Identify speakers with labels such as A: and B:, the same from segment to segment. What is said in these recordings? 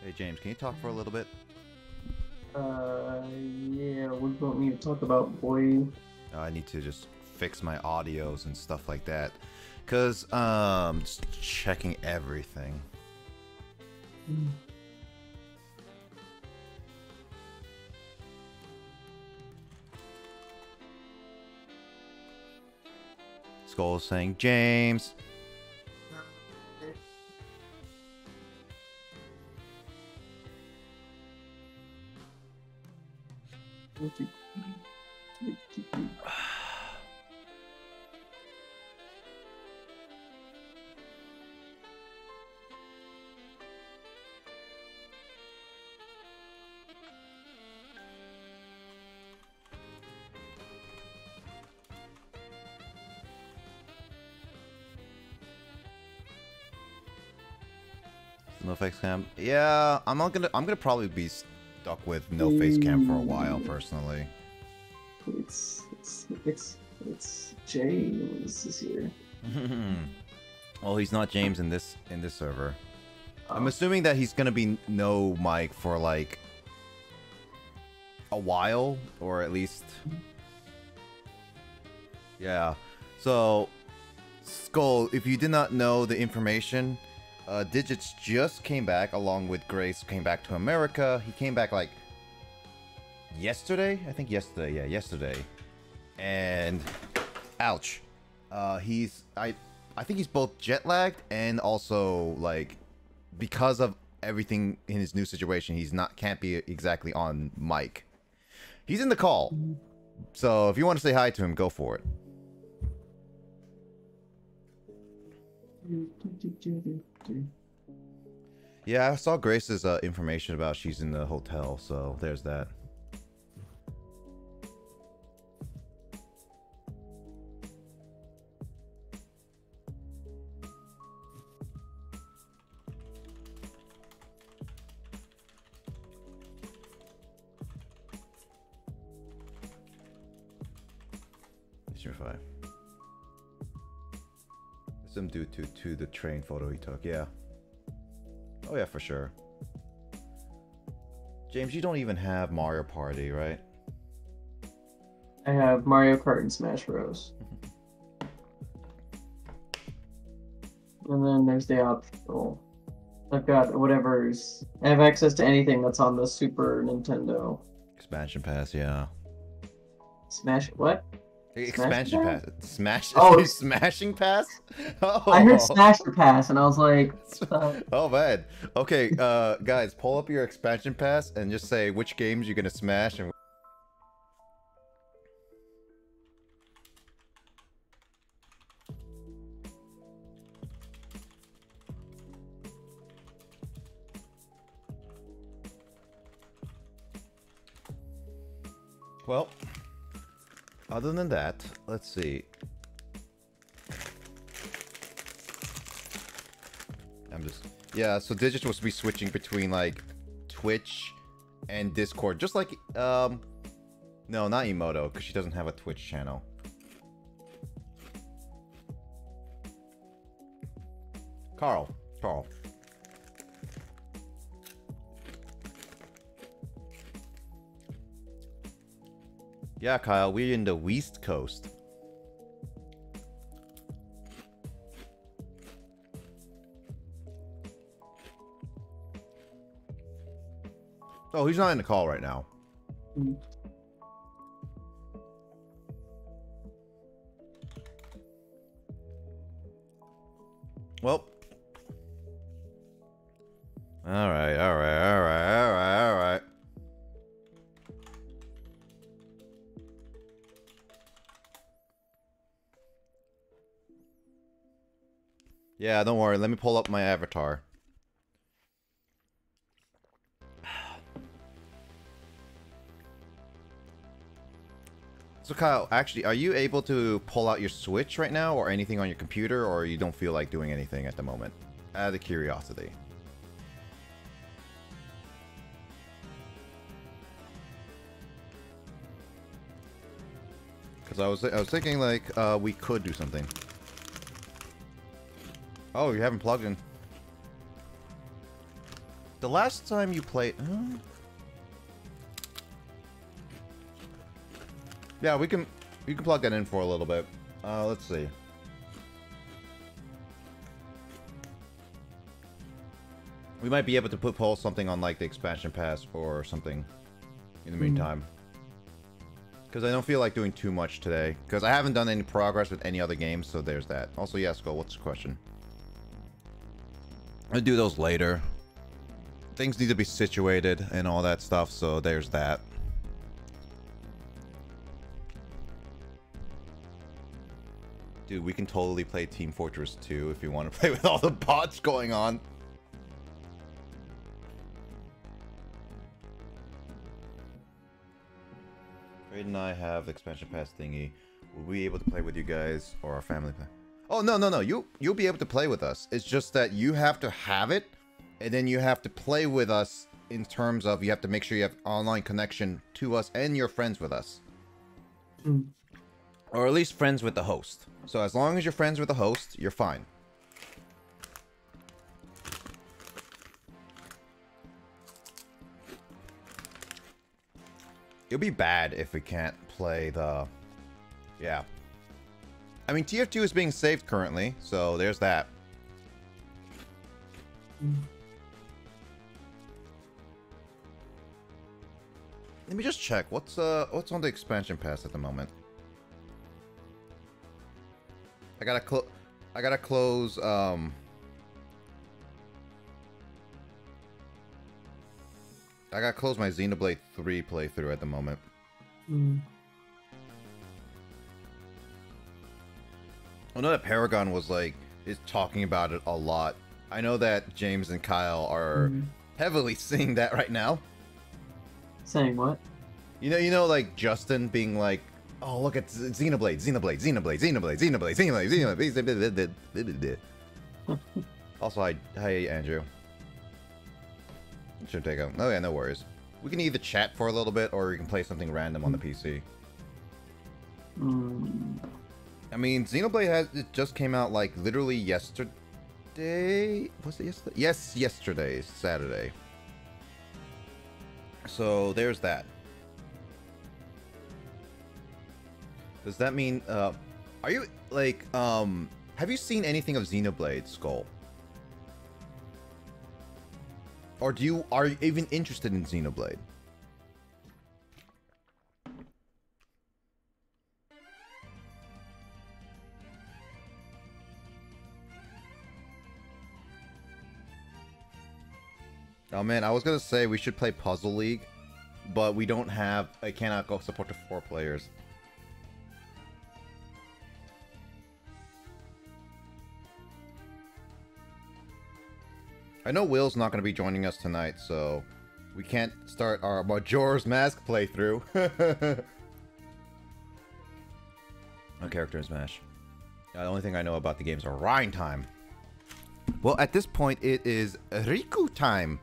A: Hey James, can you talk for a little bit?
B: Yeah, what do you want me to talk about, boy?
A: I need to just fix my audios and stuff like that. Cause just checking everything. Skull saying James. No face cam. Yeah, I'm gonna probably be stuck with no face cam for a while, personally.
B: It's James this year.
A: Well, he's not James in this server. I'm
B: Oh.
A: assuming that he's gonna be no Mike for like a while, or at least. Yeah. So, Skull, if you did not know the information, Digits just came back along with Grace. Came back to America. He came back like yesterday. I think yesterday. Yeah, yesterday. And ouch. I think he's both jet lagged and also like because of everything in his new situation, can't be exactly on mic. He's in the call. So if you want to say hi to him, go for it. Yeah, I saw Grace's information about she's in the hotel, so there's that. Five. Some due to the train photo he took, yeah. Oh yeah, for sure. James, you don't even have Mario Party, right?
B: I have Mario Kart and Smash Bros. And then there's the optional. I've got whatever's. I have access to anything that's on the Super Nintendo.
A: Expansion Pass, yeah.
B: Smash what?
A: Expansion Pass. Smash.
B: Oh,
A: Smashing Pass. Oh.
B: I heard Smasher Pass, and I was like,
A: oh man. Okay, guys, pull up your expansion pass and just say which games you're gonna smash and. Well, other than that, let's see. Yeah, so Digit was to be switching between like Twitch and Discord, just like no, not Emoto, because she doesn't have a Twitch channel. Carl. Yeah, Kyle, we're in the West Coast. Oh, he's not in the call right now. Well. Alright. Yeah, don't worry. Let me pull up my avatar. So Kyle, actually, are you able to pull out your Switch right now or anything on your computer, or you don't feel like doing anything at the moment? Out of curiosity. Because I was thinking like we could do something. Oh, you haven't plugged in. The last time you played... Yeah, we can plug that in for a little bit. Let's see. We might be able to post something on like the expansion pass or something in the meantime. Because I don't feel like doing too much today. Because I haven't done any progress with any other games, so there's that. Also, yes, Skull, what's the question? I'll do those later. Things need to be situated and all that stuff, so there's that. Dude, we can totally play Team Fortress 2 if you want to play with all the bots going on. Raid and I have expansion pass thingy. We'll be able to play with you guys or our family play. Oh, no. You'll be able to play with us. It's just that you have to have it, and then you have to play with us in terms of you have to make sure you have online connection to us and you're friends with us. Or at least friends with the host. So as long as you're friends with the host, you're fine. It'll be bad if we can't play the... Yeah. I mean, TF2 is being saved currently, so there's that. Let me just check. What's on the expansion pass at the moment? I gotta close, I gotta close my Xenoblade 3 playthrough at the moment. I know that Paragon was is talking about it a lot. I know that James and Kyle are heavily seeing that right now.
B: Saying what?
A: You know, like Justin being like, "Oh, look at Xenoblade. Also, hi, Andrew. Should take a... Oh yeah, no worries. We can either chat for a little bit, or we can play something random on the PC. I mean, Xenoblade it just came out like literally yesterday. Was it yesterday? Yes, yesterday, Saturday. So there's that. Does that mean are you like have you seen anything of Xenoblade, Skull? Or are you even interested in Xenoblade? Oh man, I was gonna say we should play Puzzle League, but we don't have... I cannot go support to 4 players. I know Will's not going to be joining us tonight, so we can't start our Majora's Mask playthrough. No character in Smash. The only thing I know about the games are Rhine time. Well, at this point, it is Riku time.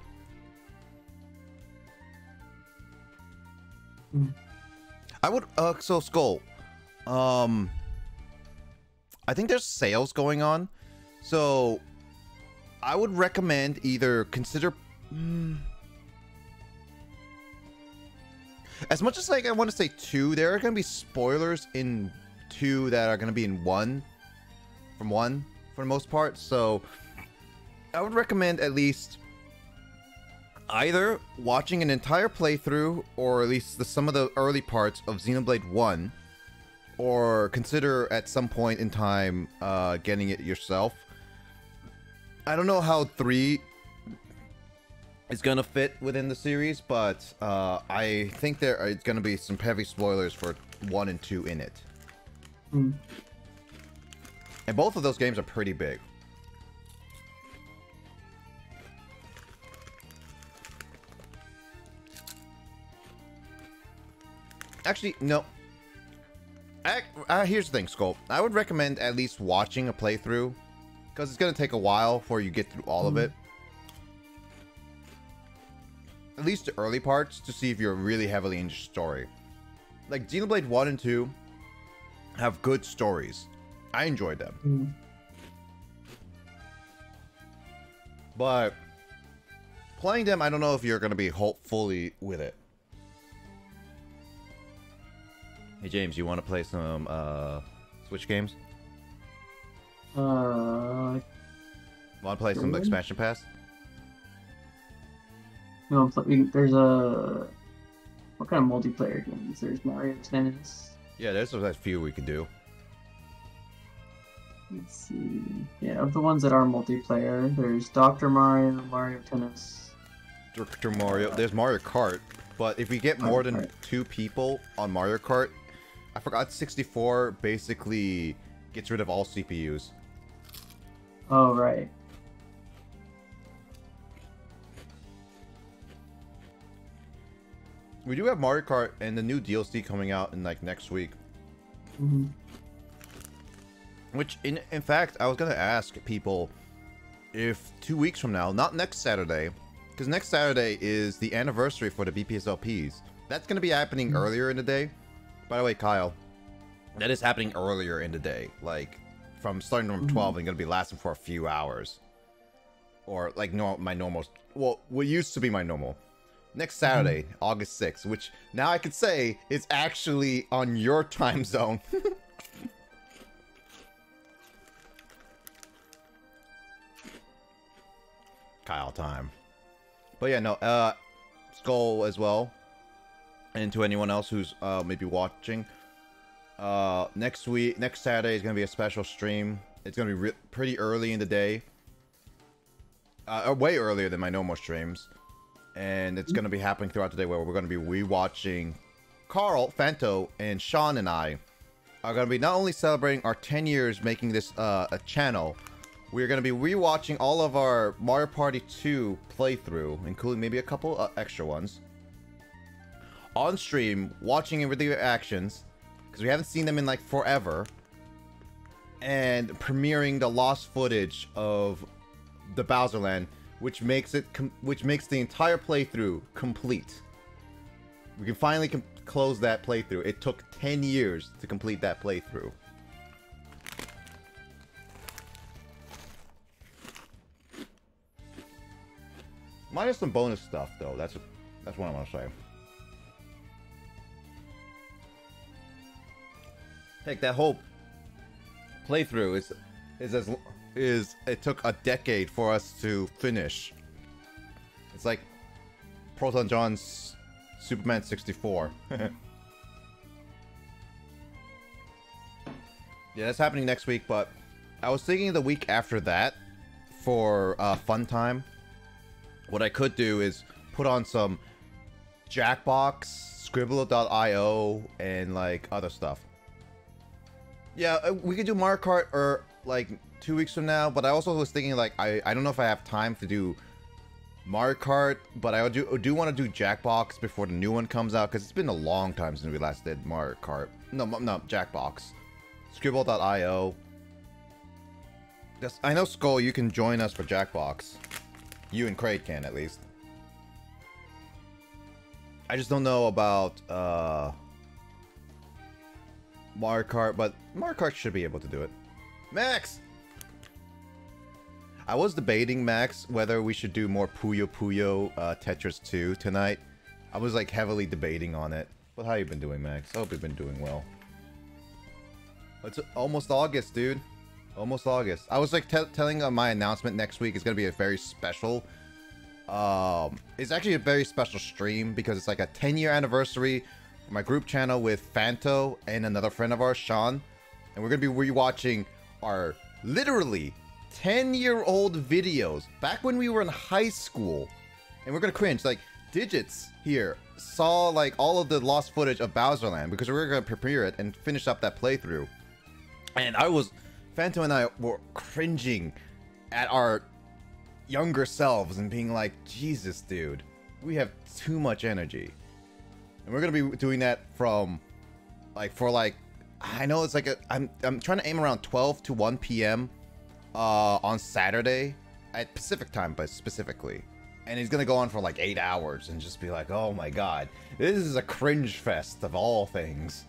A: I would, so Skull, I think there's sales going on, so I would recommend either consider, as much as like I want to say 2, there are going to be spoilers in 2 that are going to be in 1, from 1 for the most part, so I would recommend at least either watching an entire playthrough, or at least some of the early parts of Xenoblade 1, or consider at some point in time getting it yourself. I don't know how 3 is gonna fit within the series, but I think there are gonna be some heavy spoilers for 1 and 2 in it. And both of those games are pretty big. Actually, no. Here's the thing, Skull. I would recommend at least watching a playthrough, because it's going to take a while before you get through all of it. At least the early parts, to see if you're really heavily into story. Like, Xenoblade 1 and 2 have good stories. I enjoyed them. But Playing them, I don't know if you're gonna be hopefully with it. Hey James, you want to play some Switch games?
B: Uh,
A: Want to play some expansion pass?
B: no, there's a what kind of multiplayer games? There's Mario Tennis.
A: Yeah, there's a few we could do.
B: Let's see. Yeah, of the ones that are multiplayer, there's Dr. Mario, Mario Tennis.
A: Dr. Mario. There's Mario Kart, but if we get more than 2 people on Mario Kart, I forgot 64 basically gets rid of all CPUs.
B: Oh, right.
A: We do have Mario Kart and the new DLC coming out in like next week.
B: Mm-hmm.
A: Which, in fact, I was gonna ask people if 2 weeks from now, not next Saturday, because next Saturday is the anniversary for the BPSLPs. That's gonna be happening earlier in the day. By the way, Kyle, that is happening earlier in the day, like from starting from 12 and gonna be lasting for a few hours, or like my normal. Well, what used to be my normal. Next Saturday, August 6th, which now I could say is actually on your time zone. Kyle time. But yeah, no, Skull as well. And to anyone else who's maybe watching. Next Saturday is going to be a special stream. It's going to be pretty early in the day. Way earlier than my normal streams. And it's going to be happening throughout the day where we're going to be rewatching. Carl, Fanto, and Sean and I are going to be not only celebrating our 10 years making this a channel, we're going to be rewatching all of our Mario Party 2 playthrough, including maybe a couple extra ones. On stream, watching with the reactions, because we haven't seen them in like forever. And premiering the lost footage of the Bowser Land, which makes the entire playthrough complete. We can finally close that playthrough. It took 10 years to complete that playthrough. Minus some bonus stuff, though. That's what I want to say. Heck, that whole playthrough is it took a decade for us to finish. It's like Proton John's Superman 64. Yeah, that's happening next week, but I was thinking the week after that for fun time. What I could do is put on some Jackbox, Scribbler.io, and like other stuff. Yeah, we could do Mario Kart or like 2 weeks from now, but I also was thinking like I don't know if I have time to do Mario Kart, but I do want to do Jackbox before the new one comes out, because it's been a long time since we last did Mario Kart. No, Jackbox. Scribble.io. I know, Skull, you can join us for Jackbox. You and Craig can, at least. I just don't know about Mario Kart, but Mario Kart should be able to do it. Max! I was debating, Max, whether we should do more Puyo Puyo Tetris 2 tonight. I was like heavily debating on it. But how you been doing, Max? I hope you've been doing well. It's almost August, dude. Almost August. I was like telling my announcement next week is going to be a very special. It's actually a very special stream because it's like a 10-year anniversary for my group channel with Fanto and another friend of ours, Sean. And we're going to be rewatching our literally 10-year-old videos back when we were in high school. And we're going to cringe. Like, Digits here saw like all of the lost footage of Bowser Land because we were going to prepare it and finish up that playthrough. And Phantom and I were cringing at our younger selves and being like, Jesus, dude, we have too much energy. And we're going to be doing that from, like, I know it's like I'm trying to aim around 12 to 1 p.m. On Saturday at Pacific time, but specifically. And he's going to go on for like 8 hours and just be like, oh my god, this is a cringe fest of all things.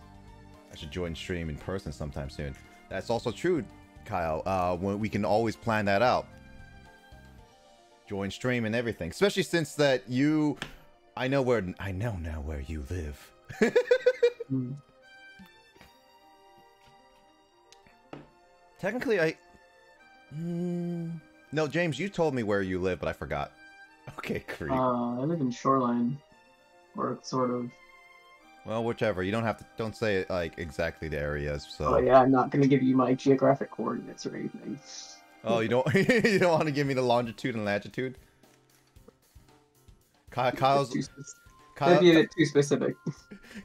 A: I should join stream in person sometime soon. That's also true, Kyle. When we can always plan that out. join stream and everything. Especially since that I know now where you live.
B: Mm.
A: Technically, no, James, you told me where you live, but I forgot. Okay, creep.
B: I live in Shoreline, or sort of.
A: Well, whichever. You don't say it like exactly the areas. So.
B: Oh yeah, I'm not gonna give you my geographic coordinates or anything.
A: Oh, you don't you don't want to give me the longitude and latitude? Kyle's
B: That'd be a bit too specific.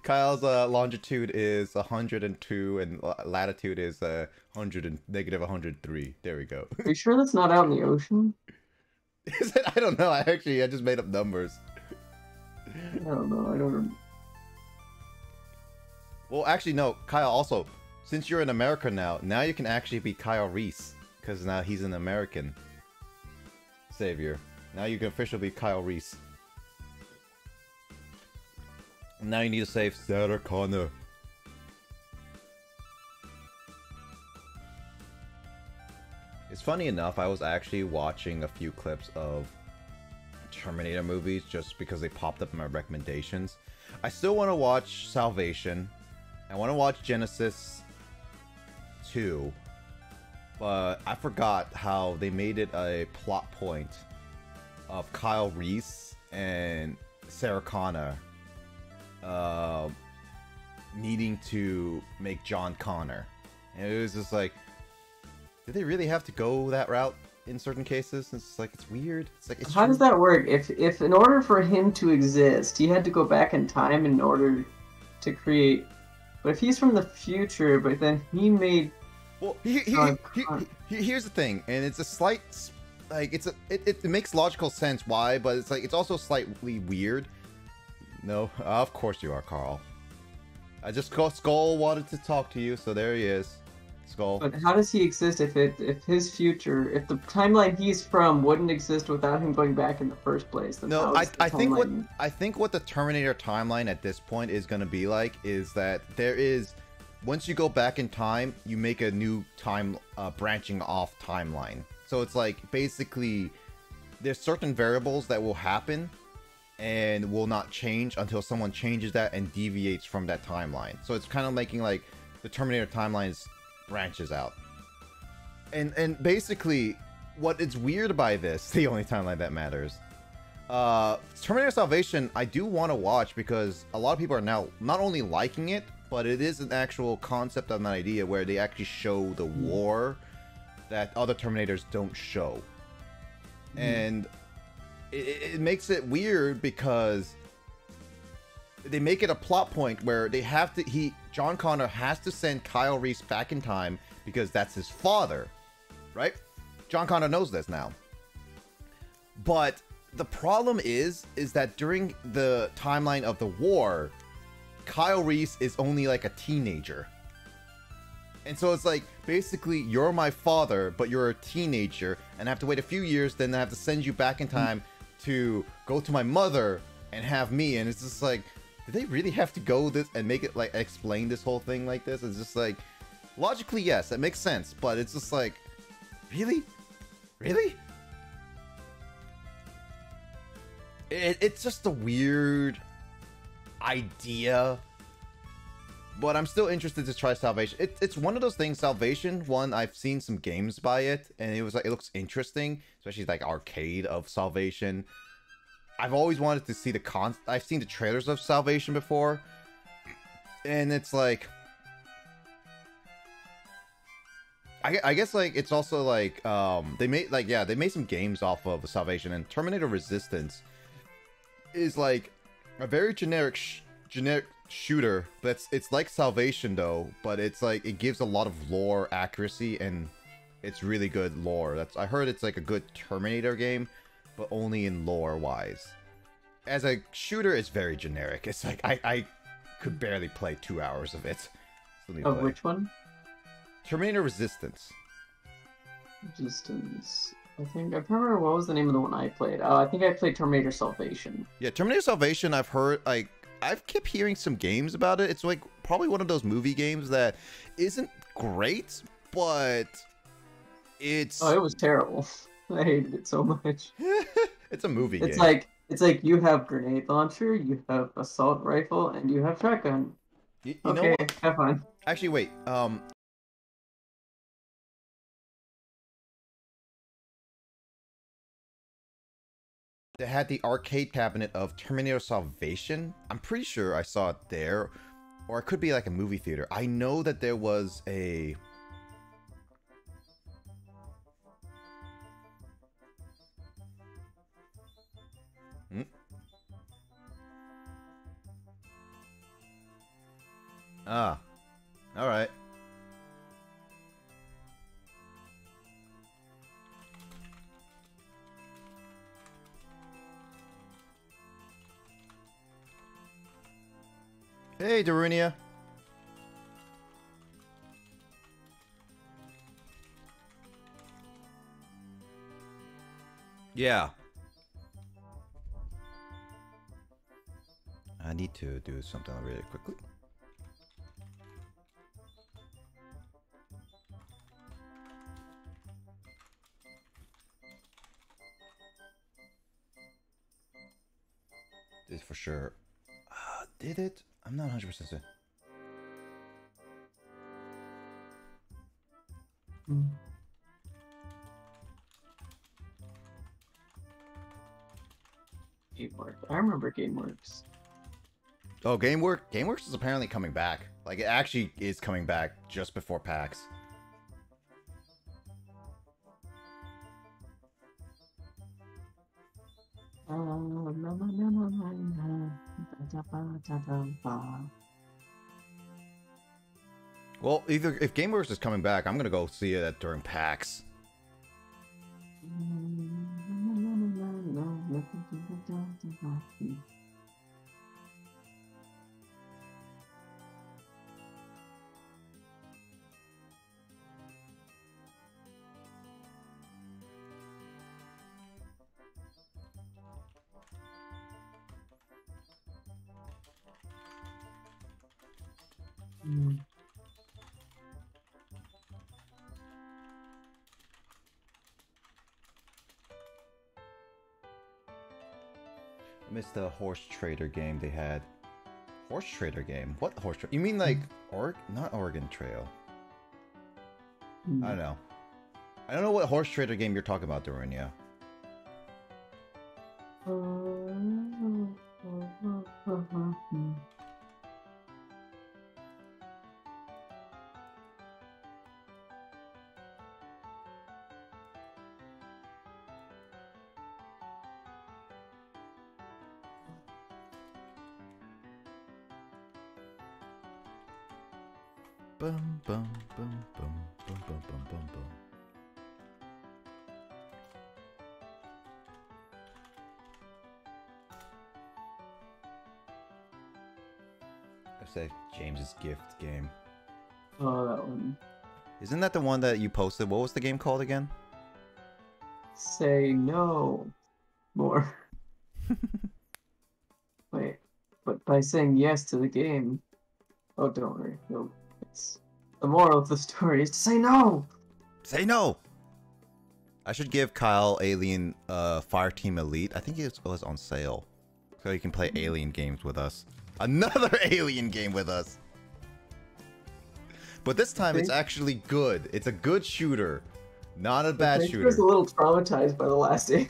A: Kyle's longitude is 102 and latitude is negative 103. There we go.
B: Are you sure that's not out in the ocean?
A: Is it? I don't know. I just made up numbers.
B: I don't know. I don't remember.
A: Well, actually, no. Kyle, also, since you're in America now you can actually be Kyle Reese. Because now he's an American savior. Now you can officially be Kyle Reese. And now you need to save Sarah Connor. It's funny enough, I was actually watching a few clips of Terminator movies just because they popped up in my recommendations. I still want to watch Salvation. I want to watch Genesis 2. But I forgot how they made it a plot point of Kyle Reese and Sarah Connor needing to make John Connor. And it was just like, did they really have to go that route in certain cases? It's like, it's weird. It's like,
B: How does that work? If in order for him to exist, he had to go back in time in order to create. But if he's from the future, but then he made.
A: Well, here's the thing, and it's a slight, like, it makes logical sense why, but it's like, it's also slightly weird. No, of course you are, Carl. I just Skull wanted to talk to you, so there he is. Skull.
B: But how does he exist if his future, if the timeline he's from wouldn't exist without him going back in the first place? Then
A: no, I think what the Terminator timeline at this point is going to be like is that there is, once you go back in time, you make a new time branching off timeline. So it's like basically there's certain variables that will happen and will not change until someone changes that and deviates from that timeline. So it's kind of making like the Terminator timelines branches out. And basically what is weird by this, the only timeline that matters, Terminator Salvation I do want to watch because a lot of people are now not only liking it, but it is an actual concept of an idea where they actually show the war that other Terminators don't show. And it makes it weird because they make it a plot point where they have to, John Connor has to send Kyle Reese back in time because that's his father, right? John Connor knows this now. But the problem is that during the timeline of the war, Kyle Reese is only like a teenager. And so it's like, basically, you're my father, but you're a teenager, and I have to wait a few years, then I have to send you back in time to go to my mother and have me. And it's just like, did they really have to go this and make it like explain this whole thing like this? It's just like, logically, yes, that makes sense, but it's just like, really? Really? It's just a weird idea, but I'm still interested to try Salvation. It's one of those things. Salvation, one, I've seen some games by it, and it was like, it looks interesting, especially like arcade of Salvation. I've always wanted to see I've seen the trailers of Salvation before, and it's like, I guess like it's also like they made some games off of Salvation, and Terminator Resistance is like a very generic shooter, but it's like Salvation though, but it's like it gives a lot of lore accuracy, and it's really good lore. I heard it's like a good Terminator game, but only in lore wise. As a shooter, it's very generic. It's like I could barely play 2 hours of it.
B: Of which one?
A: Terminator Resistance.
B: Resistance. I remember what was the name of the one I played. I think I played Terminator Salvation.
A: Yeah, Terminator Salvation, I've heard, like, I've kept hearing some games about it. It's like probably one of those movie games that isn't great, but it's...
B: Oh, it was terrible. I hated it so much.
A: It's a movie
B: It's
A: game.
B: like you have grenade launcher, you have assault rifle, and you have shotgun.
A: You know
B: Okay,
A: what?
B: have fun.
A: Actually, wait. They had the arcade cabinet of Terminator Salvation. I'm pretty sure I saw it there. Or it could be like a movie theater. I know that there was a... Hmm? Ah. Alright. Hey, Darunia. Yeah. I need to do something really quickly. This for sure. Did it? I'm not 100% certain.
B: GameWorks. I remember GameWorks.
A: Oh, GameWorks is apparently coming back. Like, it actually is coming back just before PAX. Well, either if GameWorks is coming back, I'm gonna go see it during PAX. I missed the horse trader game they had. Horse trader game? What horse trader? You mean like not Oregon Trail? I don't know. I don't know what horse trader game you're talking about, Darunia. Bum bum bum bum bum bum bum bum bum. I say James's gift game.
B: Oh, that one.
A: Isn't that the one that you posted? What was the game called again?
B: Say no more. Wait, but by saying yes to the game, oh, don't worry. No, it's the moral of the story is to say no.
A: Say no. I should give Kyle Alien Fireteam Elite. I think it was on sale, so you can play Alien games with us. Another Alien game with us. But this time it's actually good. It's a good shooter, not a bad shooter.
B: I was a little traumatized by the last Alien.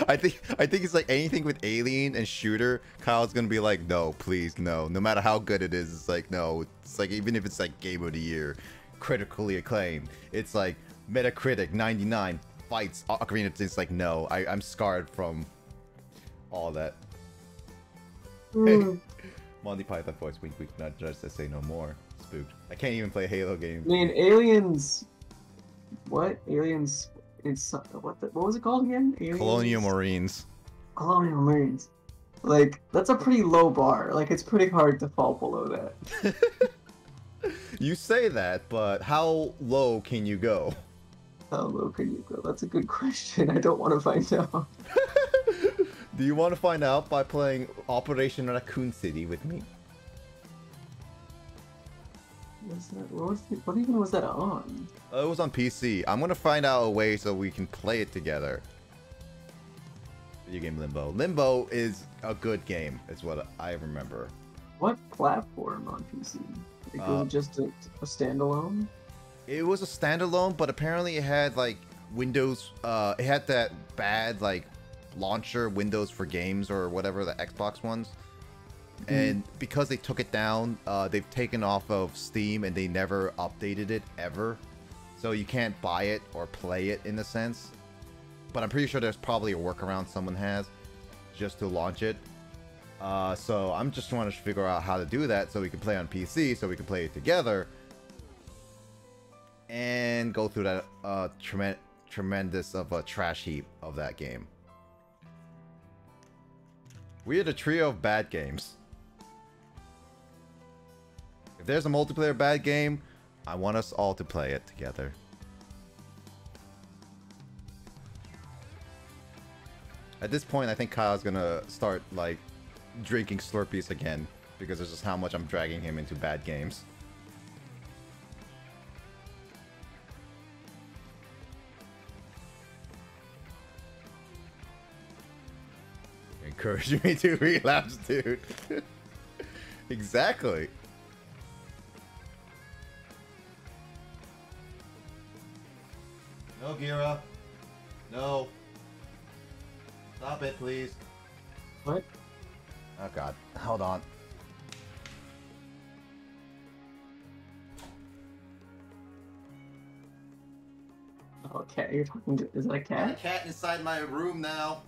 A: I think it's like anything with Alien and shooter. Kyle's gonna be like, no, please, no. No matter how good it is, it's like no. It's like even if it's like Game of the Year, critically acclaimed, it's like Metacritic 99 fights Ocarina. It's like no. I'm scarred from all that. Monty Python voice, wink wink, not just I say no more. Spooked. I can't even play Halo games.
B: I mean, Aliens. What? Aliens. It's what was it called again? Aliens?
A: Colonial Marines.
B: Colonial Marines. Like that's a pretty low bar. Like it's pretty hard to fall below that.
A: You say that, but how low can you go?
B: How low can you go? That's a good question. I don't want to find out.
A: Do you want to find out by playing Operation Raccoon City with me?
B: What even was that on?
A: It was on PC. I'm gonna find out a way so we can play it together. Video game Limbo. Limbo is a good game, is what I remember.
B: What platform on PC? Like, was it just a standalone?
A: It was a standalone, but apparently it had like Windows. It had that bad like launcher Windows for games or whatever, the Xbox ones. And because they took it down, they've taken off of Steam and they never updated it ever. So you can't buy it or play it in a sense. But I'm pretty sure there's probably a workaround someone has just to launch it. So I'm just trying to figure out how to do that so we can play on PC, so we can play it together. And go through that tremendous of a trash heap of that game. We are the trio of bad games. If there's a multiplayer bad game, I want us all to play it together. At this point, I think Kyle's gonna start, like, drinking Slurpees again, because it's just how much I'm dragging him into bad games. Encourage me to relapse, dude. Exactly. No, Gira. No. Stop it, please.
B: What?
A: Oh, God. Hold on.
B: Okay, you're talking to... Is that a cat?
A: A cat inside my room now.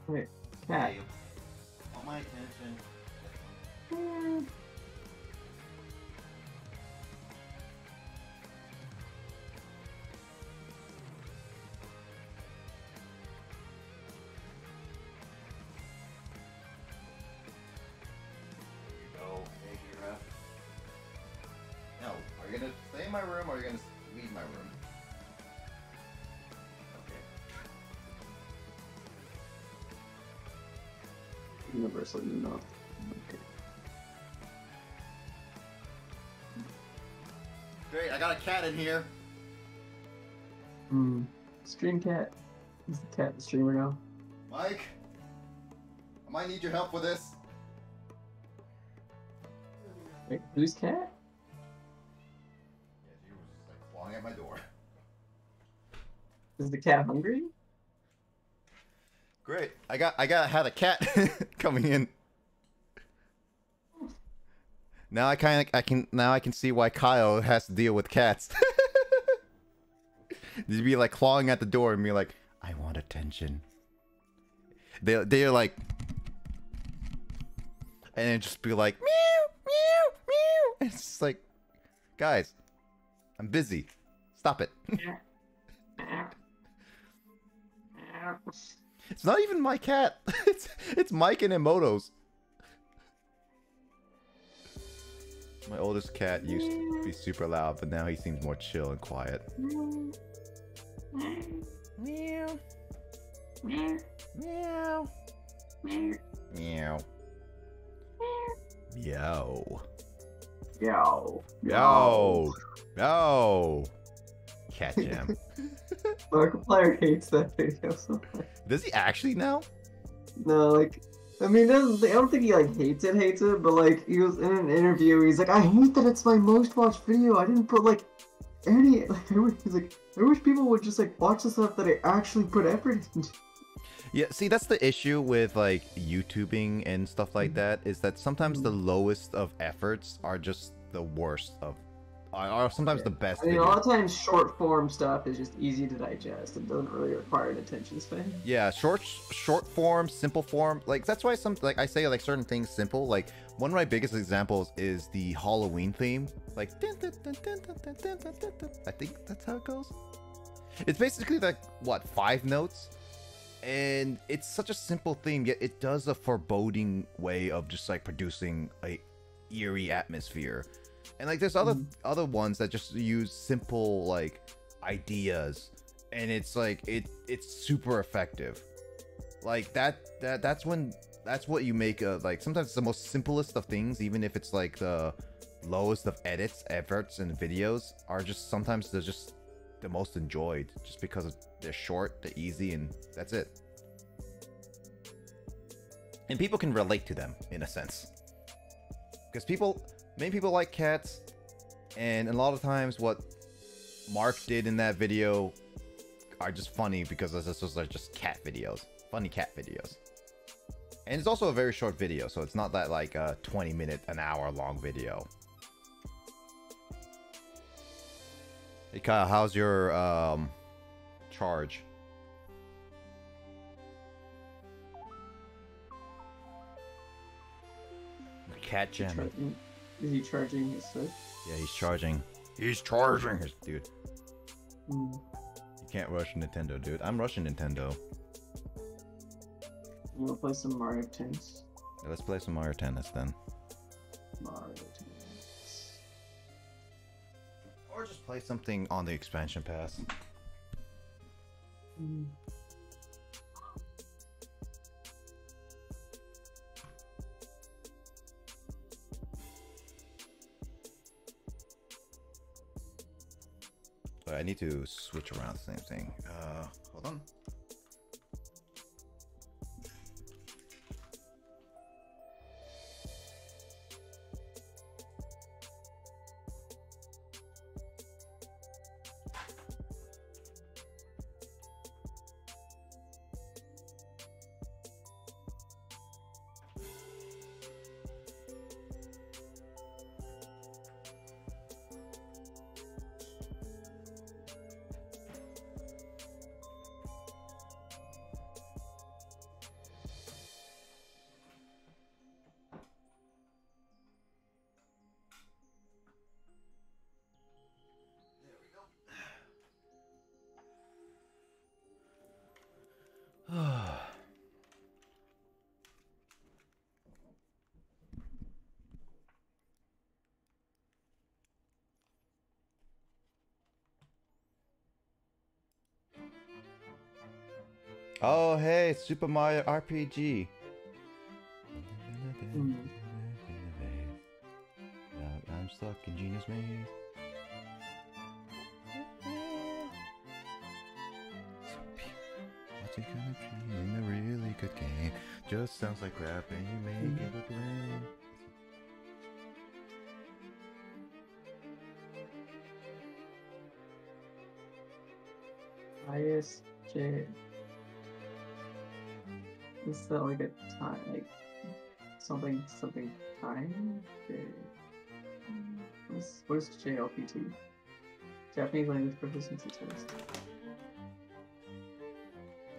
B: Wait, cat.
A: Hey, want my attention. No, are you gonna stay in my room or are you gonna leave my room? Okay.
B: Universal, you know. Okay.
A: Great, I got a cat in here.
B: Stream cat. Is the cat the streamer now?
A: Mike, I might need your help with this.
B: Wait, who's cat?
A: Yeah, she was just like clawing at my door.
B: Is the cat hungry?
A: Great, I had a cat coming in. Now I can see why Kyle has to deal with cats. They'd be like clawing at the door and be like, I want attention. They're like, and then just be like, meow, meow, meow. And it's just like, guys, I'm busy. Stop it. It's not even my cat. It's Mike and Emoto's. My oldest cat used to be super loud, but now he seems more chill and quiet. Meow. Meow. Meow. Meow. Yo.
B: Yo.
A: Yo. Yo. Cat jam.
B: Markiplier hates that video so much.
A: Does he actually now?
B: No, like, I mean, I don't think he like hates it, but like he was in an interview. He's like, I hate that it's my most watched video. I didn't put like any. Like, he's like, I wish people would just like watch the stuff that I actually put effort into.
A: Yeah, see, that's the issue with like YouTubing and stuff like that, is that sometimes the lowest of efforts are just the worst of, are sometimes the best.
B: I mean, a lot of times short form stuff is just easy to digest and doesn't really require an attention span.
A: Yeah, short form, simple form, like that's why I say like certain things simple. Like one of my biggest examples is the Halloween theme. Like, I think that's how it goes. It's basically like what, 5 notes? And it's such a simple theme, yet it does a foreboding way of just like producing a eerie atmosphere. And like there's other ones that just use simple like ideas, and it's like it's super effective. Like that's what you make a, like sometimes it's the most simplest of things, even if it's like the lowest of edits, efforts, and videos are just sometimes they're just the most enjoyed, just because they're short, they're easy, and that's it. And people can relate to them in a sense, because many people like cats, and a lot of times what Mark did in that video are just funny because those are just cat videos, funny cat videos. And it's also a very short video, so it's not that like a 20-minute, an hour long video. Hey Kyle, how's your charge? Cat jamming.
B: Is he charging his Switch?
A: Yeah, he's charging. He's charging his dude.
B: Mm.
A: You can't rush Nintendo, dude. I'm rushing Nintendo.
B: You wanna play some Mario Tennis?
A: Yeah, let's play some Mario Tennis then.
B: Mario Tennis.
A: Or just play something on the expansion pass.
B: Mm.
A: But I need to switch around the same thing. Hold on. Oh, hey, Super Mario RPG. I'm stuck in Genius Maze. What's it gonna be in a really good game? Just sounds like crap and you make it look lame.
B: ISJ. Is that like a time, like something time? What is JLPT? Japanese Language Proficiency Test.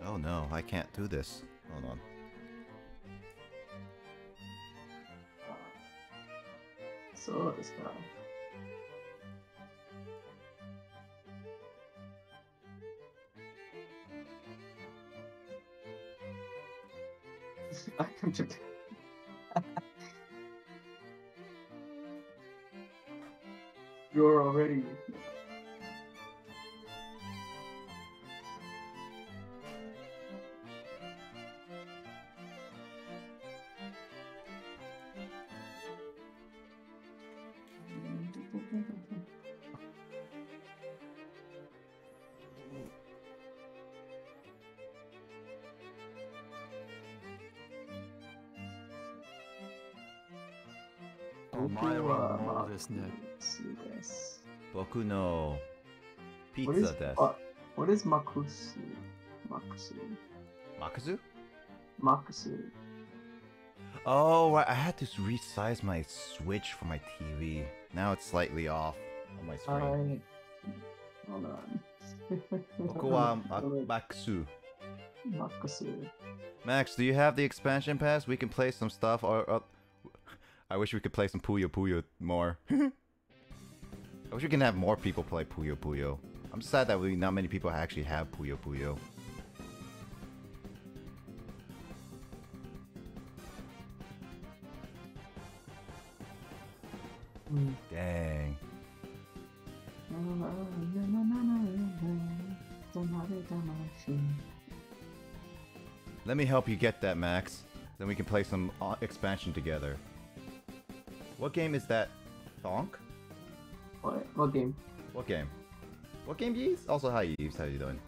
A: Oh no, I can't do this. Hold on.
B: So this guy. I come to. You're already.
A: Boku no
B: What
A: pizza
B: is,
A: desu.
B: what is Makusu?
A: Makazu?
B: Makusu.
A: Oh, right. I had to resize my Switch for my TV. Now it's slightly off on my screen.
B: Hold on.
A: Boku wa Makusu.
B: Makusu.
A: Max, do you have the expansion pass? We can play some stuff. Or I wish we could play some Puyo Puyo more. I wish we can have more people play Puyo Puyo. I'm sad that not many people actually have Puyo Puyo. Dang. Let me help you get that, Max. Then we can play some expansion together. What game is that? Thonk?
B: What? What game?
A: What game? What game, Yeez? Also, hi, Yeez. How you doing?